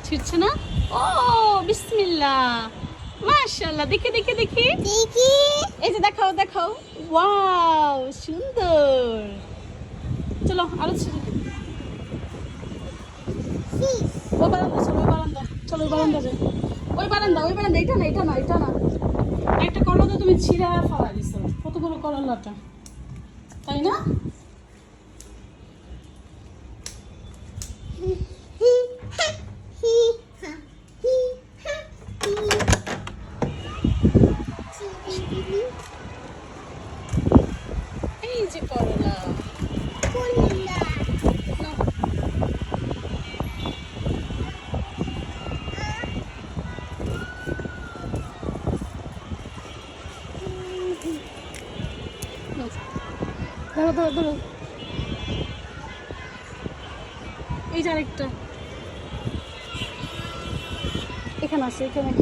ছিড়ছে না। ও বিসমিল্লাহ, মাশাআল্লাহ। দেখি দেখি দেখি দেখি এই যে দেখাও দেখাও, ওয়াও সুন্দর। চলো আরো ছিড়ি। ওই বারান্দা চলো, ওই বারান্দা চলো, ওই বারান্দা যাই। ওই বারান্দা, ওই বারান্দা, এটা না এটা না এটা না। একটা করলা তো তুমি ছিঁড়া ফেলা দিছো, কত বড় করলাটা, তাই না? এই যে করলা। নাও। ধরো ধরো ধরো, এই যে আরেকটা এখানে আছে, এখানে।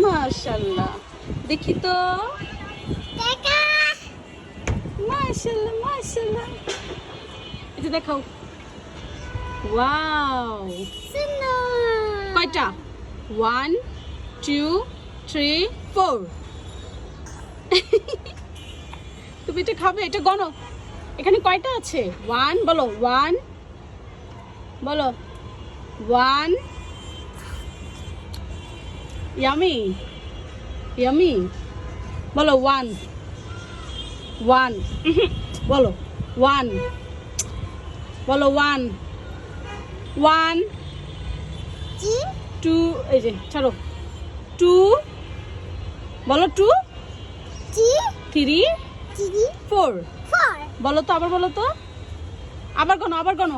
মাশাআল্লাহ, দেখি তো। মাশাআল্লাহ মাশাআল্লাহ, এই যে দেখাও। ওয়াও, কয়টা? 1 2 3 4। তুমি এটা খাবে? এটা গণো, এখানে কয়টা আছে? 1 বলো, 1 বলো, 1। ইয়ামি ইয়ামি বলো, 1 1 বলো, 1 বলো, 1 1 2, এই যে ছাড়ো, 2 বলো, 2 3 4 বলো তো, আবার বলো তো, আবার গণো, আবার গণো।